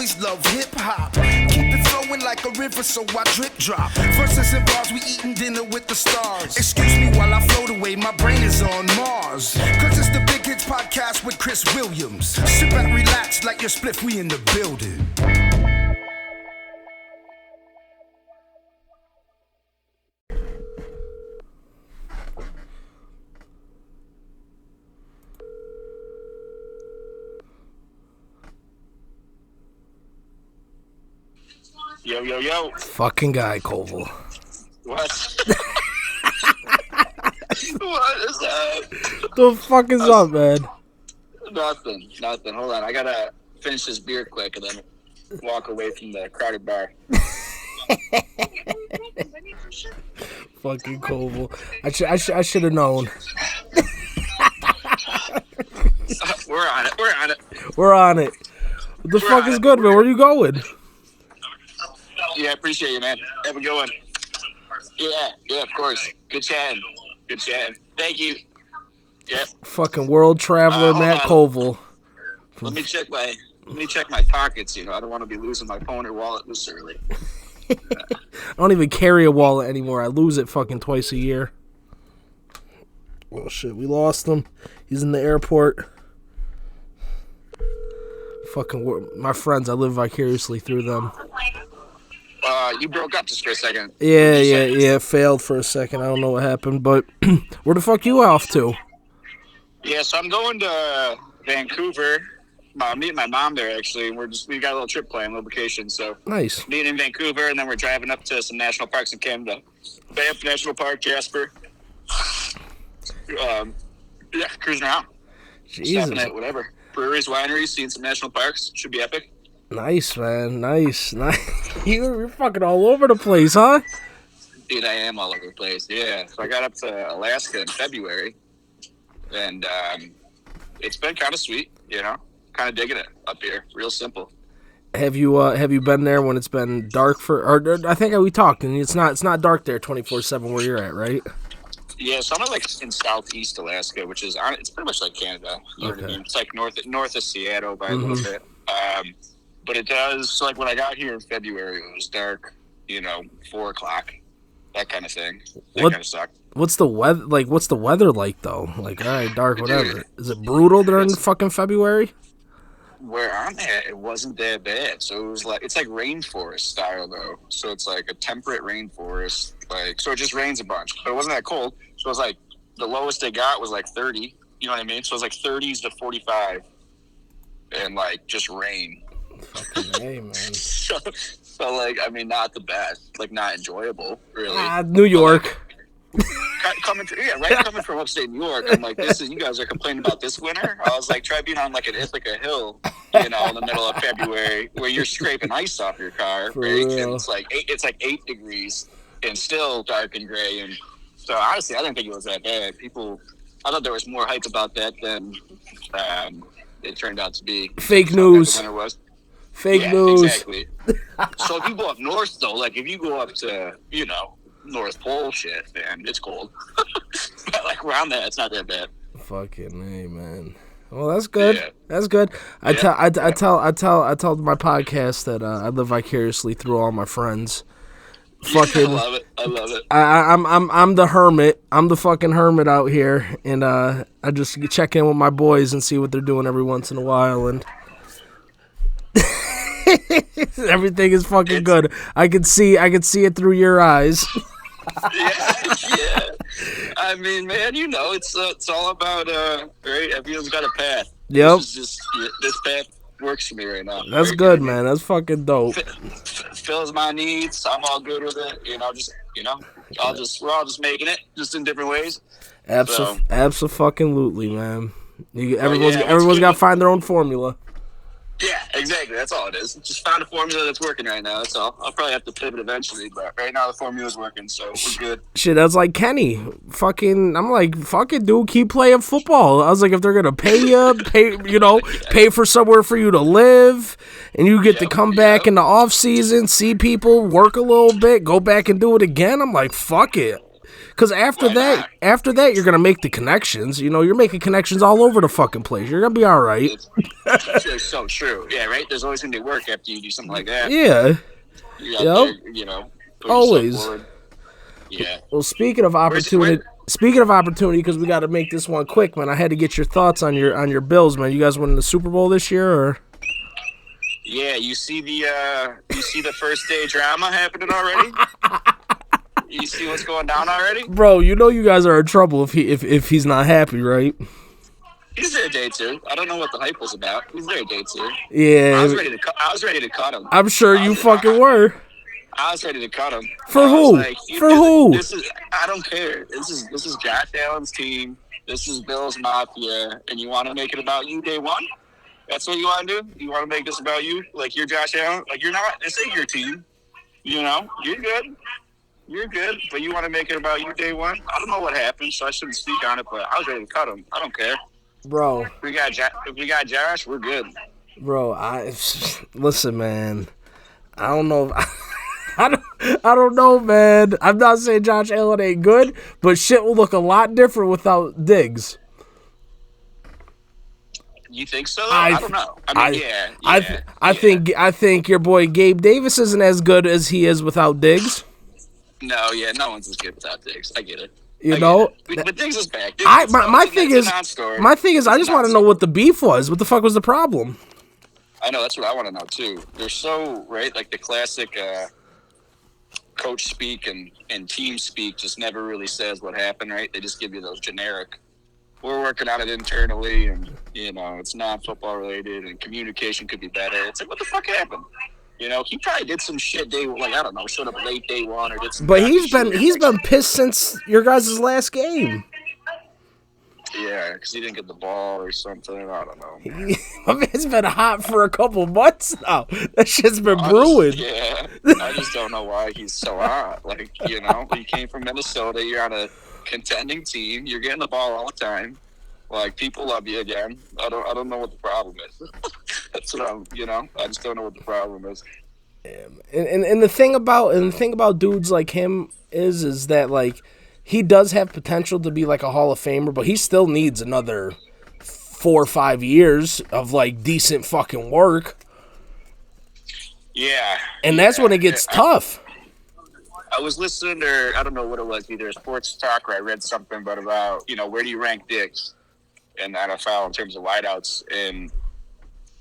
always love hip-hop. Keep it flowing like a river, so I drip drop. Verses and bars, we eating dinner with the stars. Excuse me while I float away, my brain is on Mars. Cause it's the Big Kids Podcast with Chris Williams. Sit back, relax, like your spliff, we in the building. Yo, yo, yo. Fucking guy, Koval. What? What is that? The fuck is up, man? Nothing. Hold on. I gotta finish this beer quick and then walk away from the crowded bar. Fucking Koval. I should have known. We're on it. We're on it. What the fuck is good, man? Where you going? Yeah, I appreciate you, man. Have a good one. Yeah, of course. Good chatting. Thank you. Yeah. Fucking world traveler, Matt Koval. Let me check my pockets. I don't want to be losing my phone or wallet this early. I don't even carry a wallet anymore. I lose it fucking twice a year. Well, shit, we lost him. He's in the airport. Fucking my friends, I live vicariously through them. You broke up just for a second. Yeah. Failed for a second. I don't know what happened, but where the fuck you off to? Yeah, so I'm going to Vancouver. Meeting my mom there, actually. We got a little trip planned, a little vacation. So nice. Meeting in Vancouver, and then we're driving up to some national parks in Canada. Banff National Park, Jasper. Cruising around. Jesus. Stopping at whatever. Breweries, wineries, seeing some national parks. Should be epic. Nice, man. Nice. You're fucking all over the place, huh? Dude, I am all over the place. Yeah. So I got up to Alaska in February, and it's been kind of sweet, Kind of digging it up here. Real simple. Have you been there when it's been dark or I think we talked, and it's not dark there 24/7 where you're at, right? Yeah, so I'm in southeast Alaska, which is it's pretty much like Canada. You know what I mean? It's like north of Seattle by a little bit. But it does. So when I got here in February, it was dark. 4:00, that kind of thing. That kind of sucked. What's the weather like? What's the weather like though? Like, all right, dark, whatever. Is it brutal during fucking February? Where I'm at, it wasn't that bad. So it was it's like rainforest style though. So it's like a temperate rainforest. So it just rains a bunch, but it wasn't that cold. So it was the lowest they got was 30. You know what I mean? So it was 30s to 45, and just rain. Fucking hey, man. So not the best. Not enjoyable, really. New York. Coming from upstate New York, I'm you guys are complaining about this winter? I was try being on an Ithaca hill, in the middle of February, where you're scraping ice off your car, For right? real. And it's 8 degrees and still dark and gray. And so honestly, I didn't think it was that bad. I thought there was more hype about that than it turned out to be. Fake news. Winter was. Fake news. Exactly. So if you go up north, though, if you go up to, North Pole shit, man, it's cold. But where I'm at, it's not that bad. Fucking hey, man. Well, that's good. Yeah. That's good. I tell my podcast that I live vicariously through all my friends. Fucking, I love it. I'm the hermit. I'm the fucking hermit out here, and I just check in with my boys and see what they're doing every once in a while, and everything is fucking good. I can see it through your eyes. Yeah. I mean, man, it's all about right. Everyone's got a path. Yep. This path works for me right now. That's very good, man. That's fucking dope. Fills my needs. I'm all good with it. We're all just making it, just in different ways. Absolutely, man. Everyone's got to find their own formula. Yeah, exactly. That's all it is. Just found a formula that's working right now. That's all. I'll probably have to pivot eventually, but right now the formula's working, so we're good. Shit, that's like Kenny. I'm like, fuck it, dude. Keep playing football. I was like, if they're gonna pay you, pay for somewhere for you to live, and you get to come back in the off season, see people, work a little bit, go back and do it again. I'm like, fuck it. Because after that, you're gonna make the connections. You know, you're making connections all over the fucking place. You're gonna be all right. It's so true. Yeah, right. There's always gonna be work after you do something like that. Yeah. You're out there, you know, always. Yeah. Well, speaking of opportunity, because we got to make this one quick, man. I had to get your thoughts on your Bills, man. You guys winning the Super Bowl this year, or? Yeah, you see the first day drama happening already. You see what's going down already, bro. You know you guys are in trouble if he's not happy, right? He's there day 2. I don't know what the hype was about. He's there day 2. Yeah, I was ready to cut him. I'm sure you fucking were. I was ready to cut him. For who? Like, who? I don't care. This is Josh Allen's team. This is Bills Mafia, and you want to make it about you day 1? That's what you want to do? You want to make this about you? Like you're Josh Allen? Like you're not. This ain't your team. You know, you're good. You're good, but you want to make it about you day 1? I don't know what happened, so I shouldn't speak on it, but I was ready to cut him. I don't care. Bro. If we got Josh, we're good. Bro, listen, man. I don't know. I don't know, man. I'm not saying Josh Allen ain't good, but shit will look a lot different without Diggs. You think so? I don't know. I mean, I think your boy Gabe Davis isn't as good as he is without Diggs. No one's as good without Diggs. I get it. You know, but Diggs is back. My thing is, I just want to know what the beef was. What the fuck was the problem? I know, that's what I want to know too. They're so right, like the classic coach speak and team speak just never really says what happened. Right? They just give you those generic. We're working on it internally, and you know it's non-football related, and communication could be better. It's like, what the fuck happened? You know, he probably did some shit I don't know, showed up late day 1 or did some. But he's been pissed since your guys' last game. Yeah, because he didn't get the ball or something. I don't know. It's been hot for a couple months now. That shit's been brewing. Yeah, I just don't know why he's so hot. Like, you know, you came from Minnesota. You're on a contending team. You're getting the ball all the time. Like, people love you again. I don't know what the problem is. That's what I just don't know what the problem is. And the thing about dudes like him is that like he does have potential to be like a Hall of Famer, but he still needs another 4 or 5 years of like decent fucking work. Yeah. And that's when it gets tough. I was listening to, I don't know what it was, either a sports talk or I read something, but about, where do you rank Diggs in the NFL in terms of wideouts? And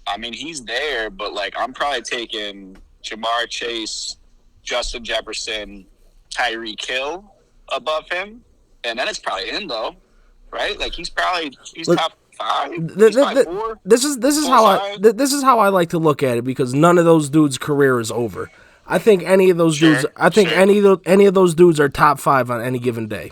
I mean, he's there, but like I'm probably taking Jamar Chase, Justin Jefferson, Tyreek Hill above him, and then it's probably in though, right? Like he's top 5. He's probably 4. This is how I like to look at it, because none of those dudes' career is over. I think any of those dudes. I think any of those dudes are top 5 on any given day.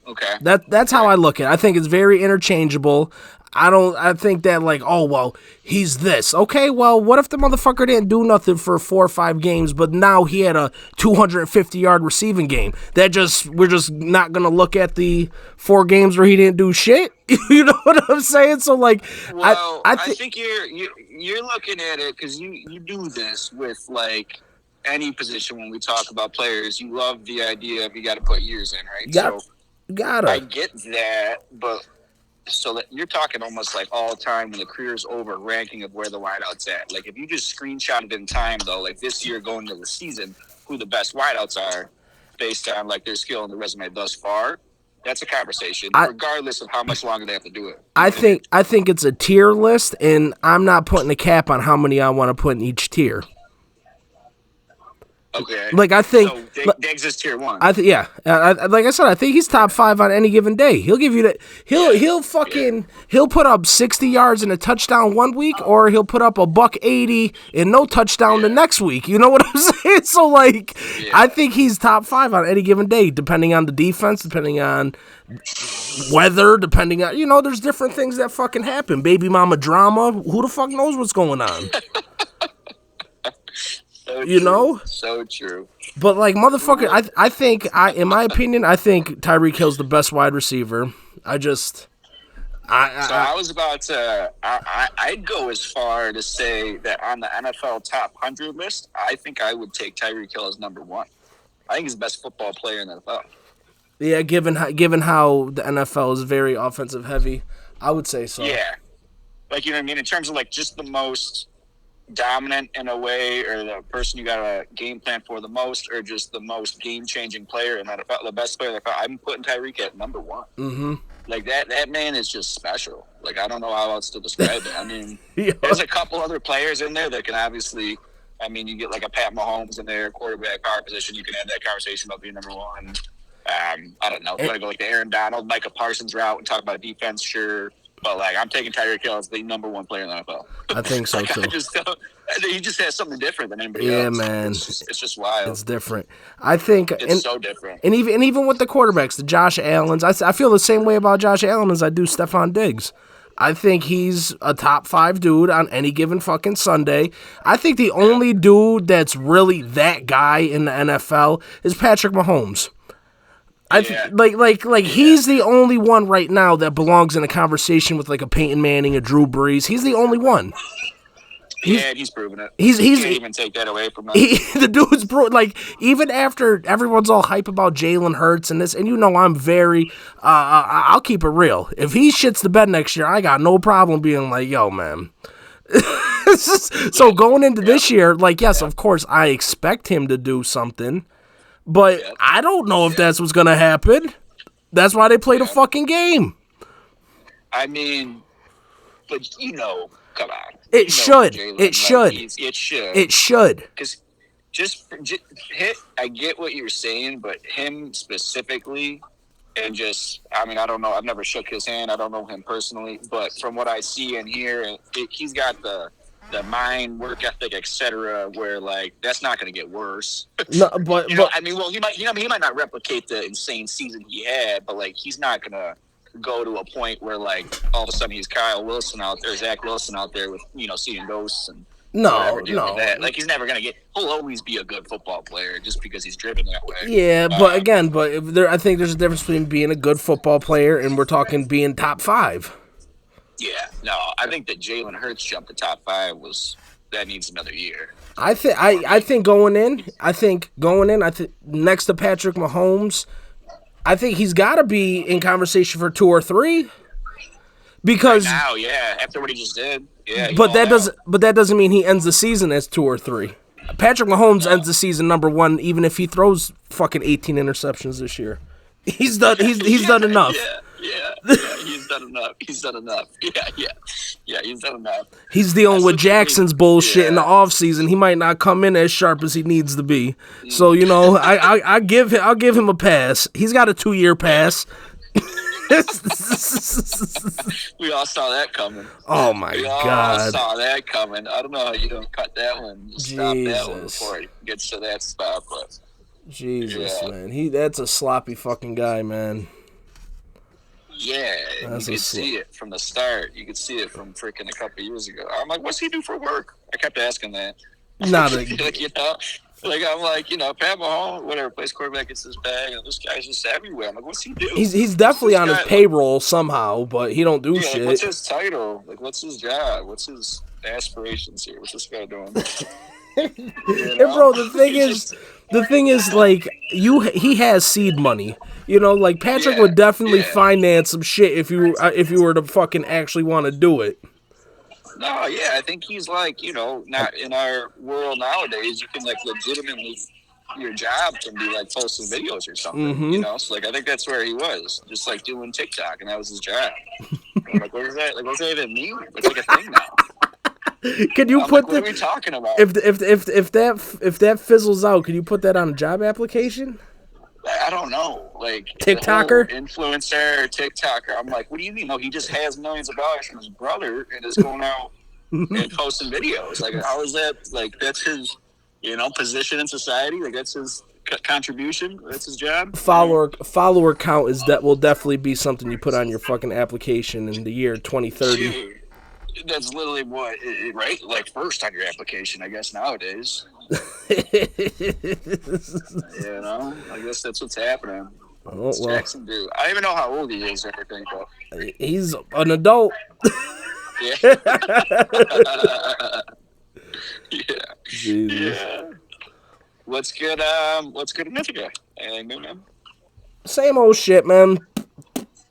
Okay. That's how I look at it. I think it's very interchangeable. I think that like, oh well, he's this. Okay, well, what if the motherfucker didn't do nothing for 4 or 5 games, but now he had a 250-yard receiving game? We're just not gonna look at the 4 games where he didn't do shit. You know what I'm saying? So like, well, I think you're looking at it because you do this with like any position when we talk about players. You love the idea of you got to put years in, right? Gotta. I get that, but. So that you're talking almost like all time when the career's over, ranking of where the wideouts at. Like if you just screenshot it in time though, like this year going into the season, who the best wideouts are based on like their skill and the resume thus far, that's a conversation, regardless of how much longer they have to do it. I think it's a tier list, and I'm not putting a cap on how many I want to put in each tier. Okay. Like I think Diggs is tier 1. like I said, I think he's top 5 on any given day. He'll give you that. He'll put up 60 yards and a touchdown one week, or he'll put up a $180 and no touchdown the next week. You know what I'm saying? So like, I think he's top 5 on any given day, depending on the defense, depending on weather, depending on there's different things that fucking happen. Baby mama drama. Who the fuck knows what's going on? So true. But like, motherfucker, I think in my opinion, I think Tyreek Hill's the best wide receiver. I'd go as far to say that on the NFL top 100 list, I think I would take Tyreek Hill as number 1. I think he's the best football player in the NFL. Yeah, given how the NFL is very offensive heavy, I would say so. Yeah. Like, you know what I mean? In terms of, like, just the most dominant in a way, or the person you got a game plan for the most, or just the most game-changing player in that NFL, the best player in the NFL, I'm putting Tyreek at number one. Mm-hmm. Like, that man is just special. Like, I don't know how else to describe it. I mean, Yeah. there's a couple other players in there that can obviously, I mean, you get like a Pat Mahomes in their quarterback power position, you can have that conversation about being number one. I don't know. If you want to go like the Aaron Donald, Micah Parsons route and talk about defense, sure. But, like, I'm taking Tyreek Hill as the number one player in the NFL. I think so, like, too. He just has something different than anybody else. Yeah, man. It's just wild. It's different. I think it's so different. And even with the quarterbacks, the Josh Allens, I feel the same way about Josh Allen as I do Stephon Diggs. I think he's a top 5 dude on any given fucking Sunday. I think the only dude that's really that guy in the NFL is Patrick Mahomes. He's the only one right now that belongs in a conversation with like a Peyton Manning, a Drew Brees. He's the only one. He's proven it. He can't even take that away from him. The dude's like, even after everyone's all hype about Jalen Hurts and this, and you know I'm very, I'll keep it real. If he shits the bed next year, I got no problem being like, yo, man. So going into this year, like, yes, of course, I expect him to do something. But I don't know if that's what's going to happen. That's why they play the fucking game. I mean, but, you know, come on. It should. It should. It should. It should. Because just I get what you're saying, but him specifically, and just, I mean, I don't know. I've never shook his hand. I don't know him personally. But from what I see and hear, he's got the mind, work ethic, etc., where, like, that's not going to get worse. No, but I mean, well, he might not replicate the insane season he had, but, like, he's not going to go to a point where, like, all of a sudden he's Kyle Wilson out there, Zach Wilson out there with, you know, seeing ghosts and no. That. Like, he's never going to he'll always be a good football player just because he's driven that way. Yeah, but again, I think there's a difference between being a good football player and we're talking being top 5. Yeah, no, I think that Jalen Hurts jumped to top 5 that needs another year. I think going in, next to Patrick Mahomes, I think he's got to be in conversation for 2 or 3. Because right now, yeah, after what he just did, yeah. But that doesn't mean he ends the season as 2 or 3. Patrick Mahomes ends the season number 1, even if he throws fucking 18 interceptions this year. He's done. He's done enough. Yeah, he's done enough. He's done enough. Yeah, he's done enough. He's dealing with Jackson's bullshit in the offseason. He might not come in as sharp as he needs to be. So, you know, I'll give him a pass. He's got a 2-year pass. We all saw that coming. Oh my God! We all saw that coming. I don't know how you don't cut that one. Stop that one before it gets to that spot. But Jesus, man, that's a sloppy fucking guy, man. Yeah, you could see it from the start. You could see it from freaking a couple years ago. I'm like, what's he do for work? I kept asking that. Like, you know, like I'm like, you know, Pat Mahomes, whatever, plays quarterback, gets his bag, and this guy's just everywhere. I'm like, what's he do? He's definitely on his payroll somehow, but he don't do shit. Like, what's his title? Like, what's his job? What's his aspirations here? What's this guy doing? And bro, the thing is, like, he has seed money. You know, like Patrick would definitely finance some shit if you were to fucking actually want to do it. No, yeah, I think he's like, you know, not in our world nowadays. You can like legitimately, your job can be like posting videos or something. You know, so like I think that's where he was, just like doing TikTok, and that was his job. I'm like, what is that? Like, what's that even mean? It's like a thing now. Can you put what are we talking about? If that fizzles out, can you put that on a job application? I don't know, like TikToker, influencer, TikToker. I'm like, what do you mean? No, he just has millions of dollars from his brother and is going out and posting videos. Like, how is that? Like, that's his, you know, position in society. Like, that's his contribution. That's his job. Follower count will definitely be something you put on your fucking application in the year 2030. Dude, that's literally what, right? Like, first on your application, I guess nowadays. You know, I guess that's what's happening. What's Jackson do? I don't even know how old he is or anything, but he's an adult. Yeah. Jesus. Yeah. What's good in Ithaca? Anything new, man? Same old shit, man.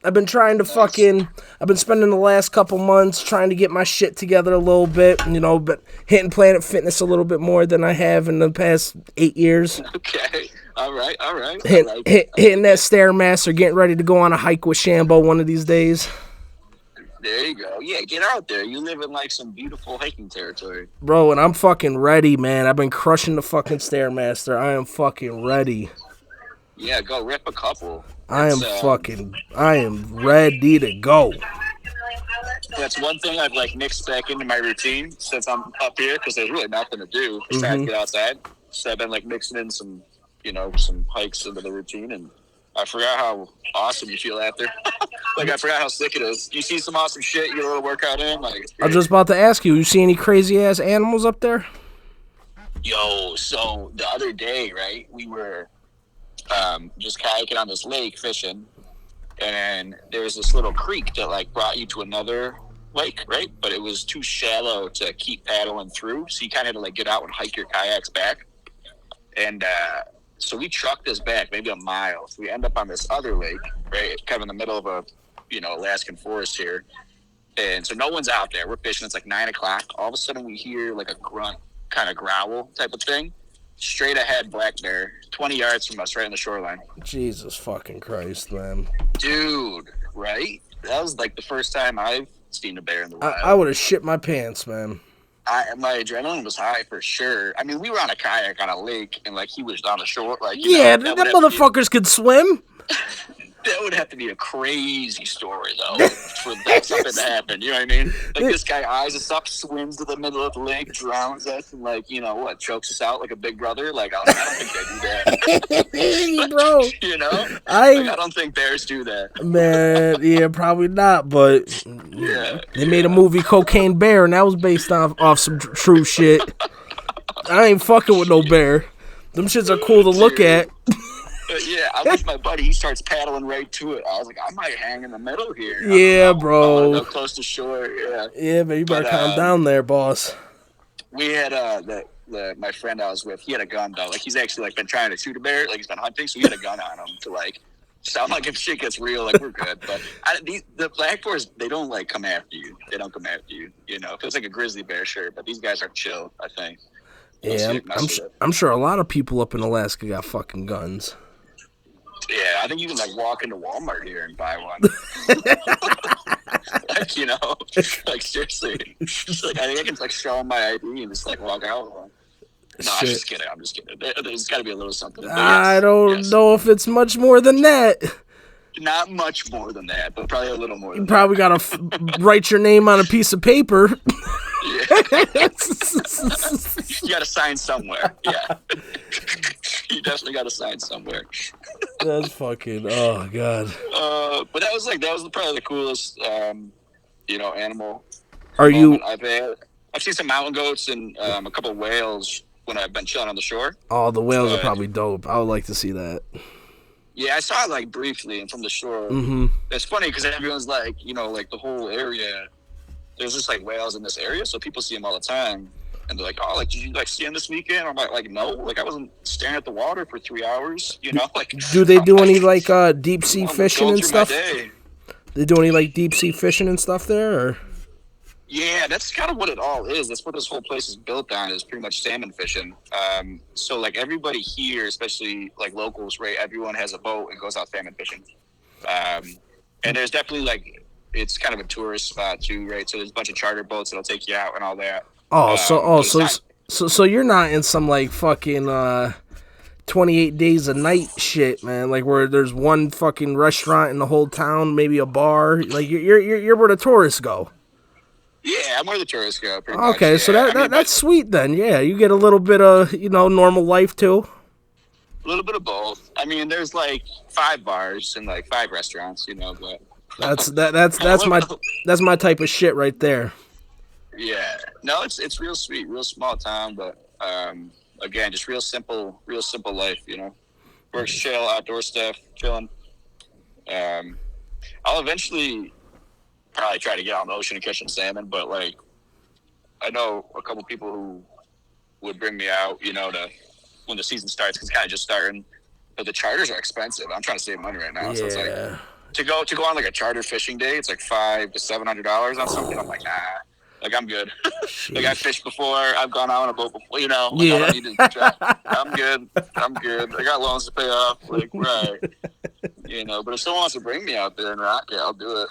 I've been trying to Nice. I've been spending the last couple months trying to get my shit together a little bit, but hitting Planet Fitness a little bit more than I have in the past 8 years. Okay. All right. I like Hitting that it. Stairmaster, getting ready to go on a hike with Shambo one of these days. There you go. Yeah, get out there. You live in like some beautiful hiking territory. Bro, and I'm fucking ready, man. I've been crushing the fucking Stairmaster. I am fucking ready. Yeah, go rip a couple. I am ready to go. That's one thing I've like mixed back into my routine since I'm up here because there's really nothing to do besides get outside. So I've been like mixing in some hikes into the routine, and I forgot how awesome you feel after. Like I forgot how sick it is. You see some awesome shit, you get a little workout in. Like I was just about to ask you see any crazy ass animals up there? Yo, so the other day, right, we were just kayaking on this lake fishing, and there was this little creek that like brought you to another lake, right? But it was too shallow to keep paddling through, so you kind of had to like get out and hike your kayaks back. And so we trucked this back maybe a mile. So we end up on this other lake, right, kind of in the middle of a Alaskan forest here. And so no one's out there. We're fishing. It's like 9 o'clock. All of a sudden we hear like a grunt, kind of growl type of thing. Straight ahead, black bear, 20 yards from us, right on the shoreline. Jesus fucking Christ, man. Dude, right? That was like the first time I've seen a bear in the wild. I would have shit my pants, man. My adrenaline was high for sure. I mean, we were on a kayak on a lake, and like he was on the shore. Like, that motherfuckers could swim. That would have to be a crazy story, though, for that something to happen. You know what I mean? Like, this guy eyes us up, swims to the middle of the lake, drowns us, and, like, chokes us out like a big brother. Like, I don't think they do that. Bro. I don't think bears do that. Man, yeah, probably not, but yeah. They made a movie, Cocaine Bear, and that was based off some true shit. I ain't fucking with no bear. Them shits are cool to look at. Yeah, I was my buddy. He starts paddling right to it. I was like, I might hang in the middle here. Yeah, bro. Go close to shore. Yeah. Yeah, but you better calm down there, boss. We had my friend I was with. He had a gun though. Like he's actually like been trying to shoot a bear. Like he's been hunting, so he had a gun on him to like sound like if shit gets real, like we're good. But the black bears, they don't like come after you. They don't come after you. It feels like a grizzly bear, sure, but these guys are chill. I think. Yeah, I'm sure a lot of people up in Alaska got fucking guns. Yeah, I think you can like walk into Walmart here and buy one. Like seriously. Like I think I can like show them my ID and just like walk out with one. No, I'm just kidding. There's got to be a little something. I don't know if it's much more than that. Not much more than that, but probably a little more than that. You probably got to write your name on a piece of paper. Yeah. You got to sign somewhere. Yeah. You definitely got to sign somewhere. That's fucking, oh god. But that was probably the coolest animal. Are you? I've seen some mountain goats and a couple of whales when I've been chilling on the shore. Oh, the whales are probably dope. I would like to see that. Yeah, I saw it like briefly and from the shore. Mm-hmm. It's funny because everyone's like, like the whole area. There's just like whales in this area, so people see them all the time. And they're like, oh, like, did you like see them this weekend? I'm like, no, like I wasn't staring at the water for 3 hours, Like, do they do any like deep sea fishing and stuff? They do any like deep sea fishing and stuff there? Or? Yeah, that's kind of what it all is. That's what this whole place is built on. Is pretty much salmon fishing. So like everybody here, especially like locals, right? Everyone has a boat and goes out salmon fishing. And there's definitely like it's kind of a tourist spot too, right? So there's a bunch of charter boats that'll take you out and all that. So you're not in some like fucking 28 days a night shit, man. Like where there's one fucking restaurant in the whole town, maybe a bar. Like you're where the tourists go. Yeah, I'm where the tourists go. Okay, much, yeah. So that's sweet then. Yeah, you get a little bit of normal life too. A little bit of both. I mean, there's like 5 bars and like 5 restaurants, but that's my type of shit right there. Yeah, no, it's real sweet, real small town, but again, just real simple life, Works chill, outdoor stuff, chilling. I'll eventually probably try to get out in the ocean and catch some salmon, but like, I know a couple people who would bring me out, to when the season starts, because it's kind of just starting. but the charters are expensive. I'm trying to save money right now, so it's like to go on like a charter fishing day, it's like $500 to $700 on something. I'm like, nah. Like, I'm good. Like, I fished before. I've gone out on a boat before, you know. Like, I don't need to try. I'm good. I got loans to pay off. Like, right. You know, but if someone wants to bring me out there and rock it, I'll do it.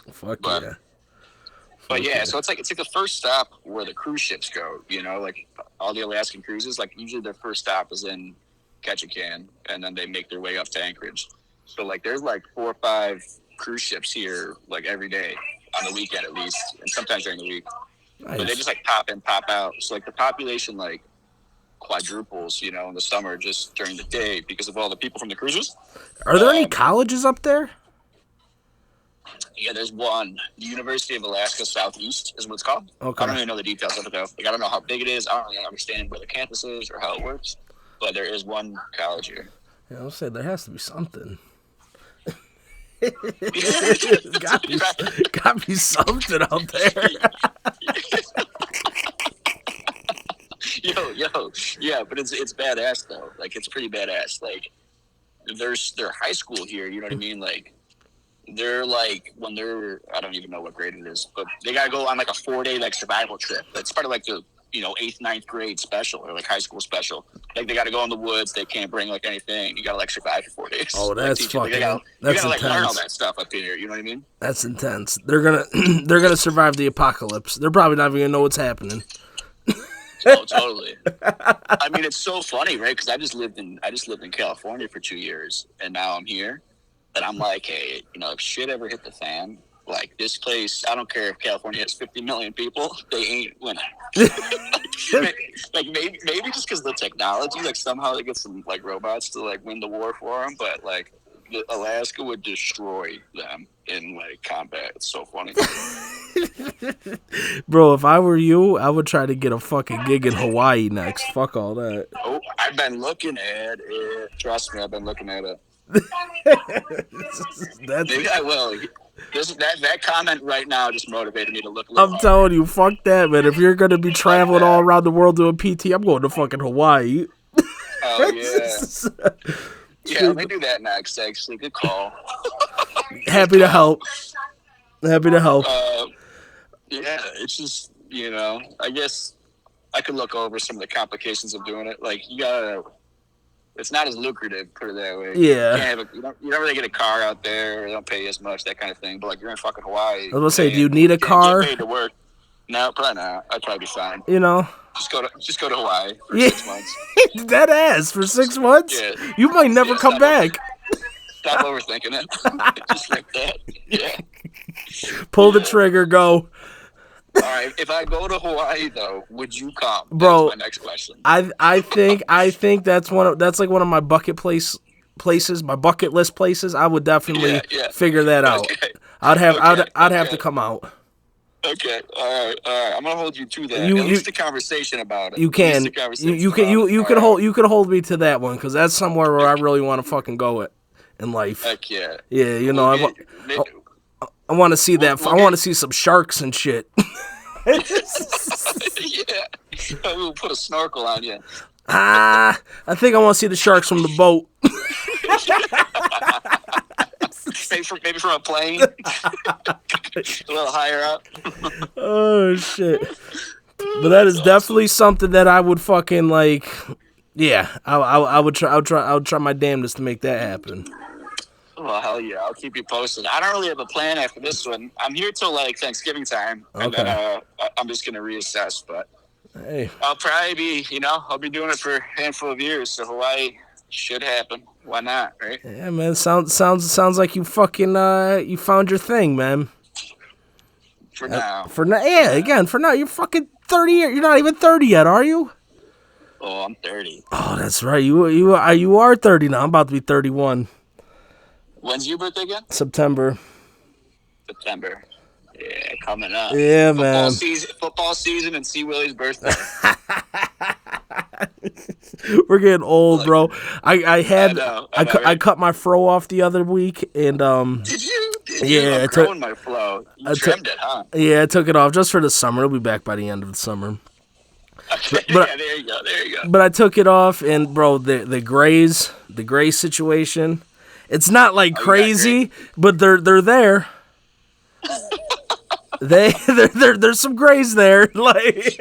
But yeah, so it's like the first stop where the cruise ships go, you know, like all the Alaskan cruises, like usually their first stop is in Ketchikan, and then they make their way up to Anchorage. So, like, there's like 4 or 5 cruise ships here, like, every day on the weekend at least, and sometimes during the week. Nice. But they just like pop in, pop out. So like the population like quadruples, you know, in the summer just during the day because of all the people from the cruises. Are there any colleges up there? Yeah, there's one. The University of Alaska Southeast is what it's called. Okay. I don't even know the details of it though. Like, I don't know how big it is. I don't really understand where the campus is or how it works. But there is one college here. Yeah, I'll say there has to be something. Got be something out there. Yo, yeah, but it's badass though. Like, it's pretty badass. Like, there's their high school here. You know what I mean? Like, they're like when they're I don't even know what grade it is, but they gotta go on like a 4-day like survival trip. That's part of like the 8th, 9th grade special or like high school special. Like, they got to go in the woods. They can't bring like anything. You got to like survive for 4 days. Oh, that's like, fucking. You gotta like learn all that stuff up here. You know what I mean? That's intense. They're gonna survive the apocalypse. They're probably not even gonna know what's happening. Oh, totally. I mean, it's so funny, right? Because I just lived in California for 2 years, and now I'm here. And I'm like, hey, if shit ever hit the fan, like, this place, I don't care if California has 50 million people, they ain't winning. Like, maybe just because of the technology, like, somehow they get some, like, robots to, like, win the war for them, but, like, Alaska would destroy them in, like, combat. It's so funny. Bro, if I were you, I would try to get a fucking gig in Hawaii next. Fuck all that. Oh, I've been looking at it. Trust me, I've been looking at it. Maybe I will. That comment right now just motivated me to look. I'm telling you, fuck that, man. If you're gonna be traveling all around the world doing PT, I'm going to fucking Hawaii. Oh yeah. Yeah, let me do that next. Actually, good call. Happy to help. Happy to help. Yeah, it's just I guess I could look over some of the complications of doing it. Like, you gotta. It's not as lucrative, put it that way. Yeah. You don't really get a car out there. They don't pay you as much, that kind of thing. But, like, you're in fucking Hawaii. I was gonna say, do you need a car? Get paid to work. No, probably not. I'd probably be fine. Just go to Hawaii for 6 months. Dead ass for 6 months? Yeah. You might never come back. Stop overthinking it. Just like that. Yeah. Pull the trigger, go. All right. If I go to Hawaii, though, would you come? Bro, that's my next question. I think that's like one of my bucket places, my bucket list places. I would definitely figure that out. Okay. I'd have to come out. Okay. All right. I'm gonna hold you to that. At least a conversation about it. You can. You can hold me to that one, because that's somewhere where I really want to fucking go in life. Heck yeah. Yeah. I want to see that. I want to see some sharks and shit. Yeah. We'll put a snorkel on you. I think I want to see the sharks from the boat. maybe from a plane. A little higher up. Oh, shit. But that is definitely something that I would fucking like. Yeah, I would try my damnedest to make that happen. Well, hell yeah, I'll keep you posted. I don't really have a plan after this one. I'm here till like Thanksgiving time, and then I'm just gonna reassess. But hey, I'll probably be, I'll be doing it for a handful of years. So Hawaii should happen. Why not, right? Yeah, man. Sounds like you fucking you found your thing, man. For now. Yeah. Again, for now, you're fucking 30. You're not even 30 yet, are you? Oh, I'm 30. Oh, that's right. You are 30 now. I'm about to be 31. When's your birthday again? September. Yeah, coming up. Yeah, man. Football season and C. Willie's birthday. We're getting old, bro. I cut my fro off the other week, and Did you? Yeah, I'm growing my flow. You trimmed it, huh? Yeah, I took it off just for the summer. It'll be back by the end of the summer. But yeah, there you go. But I took it off, and bro, the gray situation, it's not like crazy, but they're there. There's some grays there, like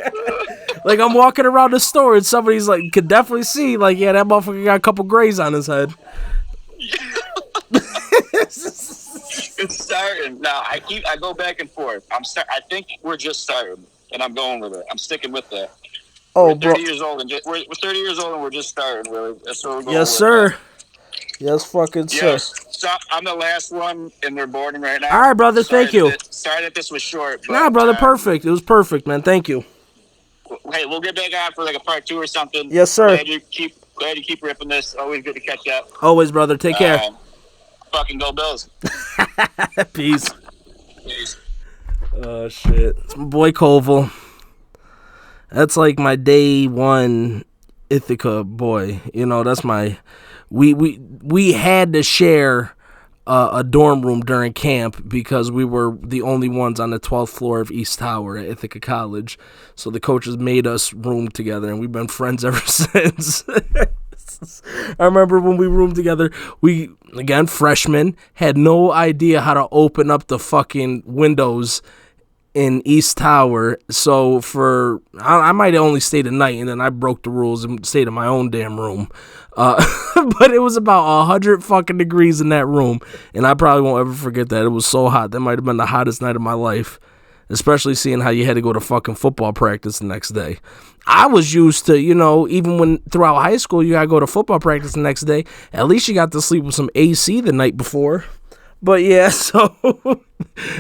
I'm walking around the store and somebody's like could definitely see like that motherfucker got a couple grays on his head. It's starting now. I go back and forth. I think we're just starting, and I'm going with it. I'm sticking with that. Oh, we're 30 bro. years old, and we're 30 years old, and we're just starting. Really, that's what we're going Yes, with. sir. Yes, fucking Yes. sir. So I'm the last one in their boarding right now. All right, brother. Thank you. Sorry that this was short. But, Nah, brother. Perfect. It was perfect, man. Thank you. Hey, we'll get back on for like a part 2 or something. Yes, sir. Glad you keep ripping this. Always good to catch up. Always, brother. Take care. Fucking go Bills. Peace. Oh shit. It's my boy Koval. That's like my day one Ithaca boy. You know, that's my we had to share a dorm room during camp because we were the only ones on the 12th floor of East Tower at Ithaca College. So the coaches made us room together, and we've been friends ever since. I remember when we roomed together, we, again, freshmen, had no idea how to open up the fucking windows in East Tower. So I might have only stayed a night, and then I broke the rules and stayed in my own damn room. But it was about 100 fucking degrees in that room, and I probably won't ever forget that. It was so hot. That might have been the hottest night of my life, especially seeing how you had to go to fucking football practice the next day. I was used to, even when throughout high school you gotta go to football practice the next day, at least you got to sleep with some AC the night before. But yeah, so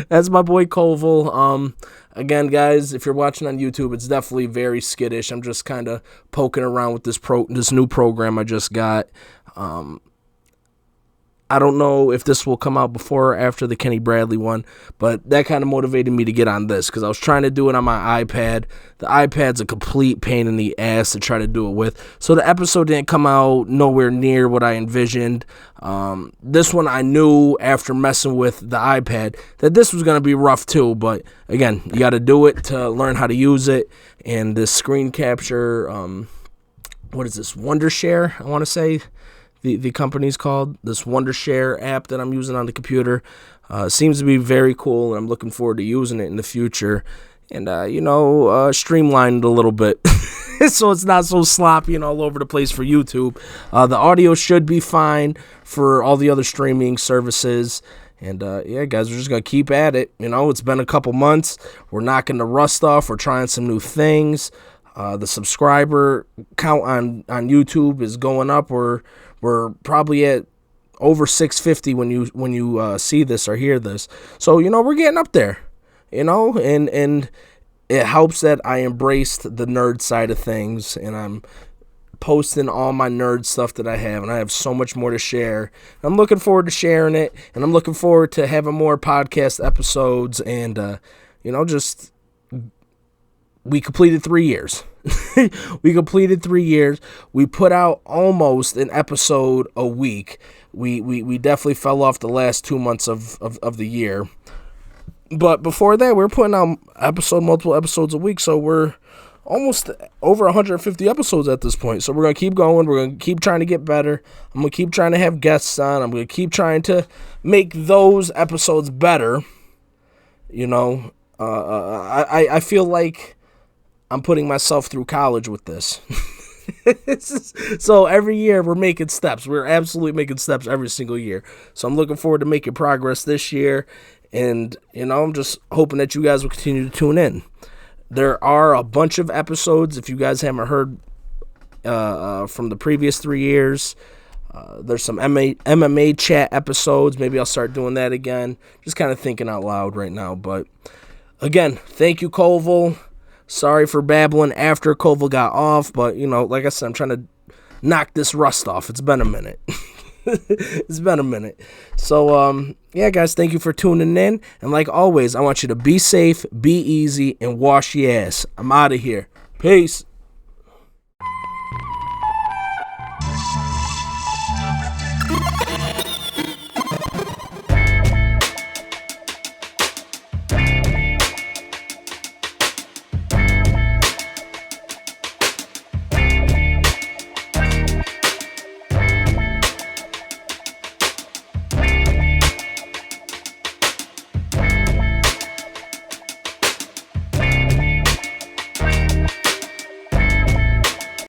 that's my boy Koval. Again, guys, if you're watching on YouTube, it's definitely very skittish. I'm just kind of poking around with this new program I just got. I don't know if this will come out before or after the Kenny Bradley one, but that kind of motivated me to get on this because I was trying to do it on my iPad. The iPad's a complete pain in the ass to try to do it with, so the episode didn't come out nowhere near what I envisioned. This one I knew after messing with the iPad that this was going to be rough too, but again, you got to do it to learn how to use it, and this screen capture, what is this, Wondershare, I want to say. The company's called, this Wondershare app that I'm using on the computer. Seems to be very cool, and I'm looking forward to using it in the future. And, streamlined a little bit so it's not so sloppy and all over the place for YouTube. The audio should be fine for all the other streaming services. And, yeah, guys, we're just going to keep at it. It's been a couple months. We're knocking the rust off. We're trying some new things. The subscriber count on YouTube is going up. We're probably at over 650 when you see this or hear this. So, we're getting up there, and it helps that I embraced the nerd side of things, and I'm posting all my nerd stuff that I have, and I have so much more to share. I'm looking forward to sharing it, and I'm looking forward to having more podcast episodes, and, we completed 3 years. We completed 3 years. We put out almost an episode a week. We definitely fell off the last 2 months of the year. But before that, we were putting out multiple episodes a week. So we're almost over 150 episodes at this point. So we're going to keep going. We're going to keep trying to get better. I'm going to keep trying to have guests on. I'm going to keep trying to make those episodes better. I feel like I'm putting myself through college with this. So every year we're making steps. We're absolutely making steps every single year. So I'm looking forward to making progress this year. And, I'm just hoping that you guys will continue to tune in. There are a bunch of episodes. If you guys haven't heard from the previous 3 years, there's some MMA chat episodes. Maybe I'll start doing that again. Just kind of thinking out loud right now. But again, thank you, Koval. Sorry for babbling after Koval got off, but, like I said, I'm trying to knock this rust off. It's been a minute. It's been a minute. So, yeah, guys, thank you for tuning in. And like always, I want you to be safe, be easy, and wash your ass. I'm out of here. Peace.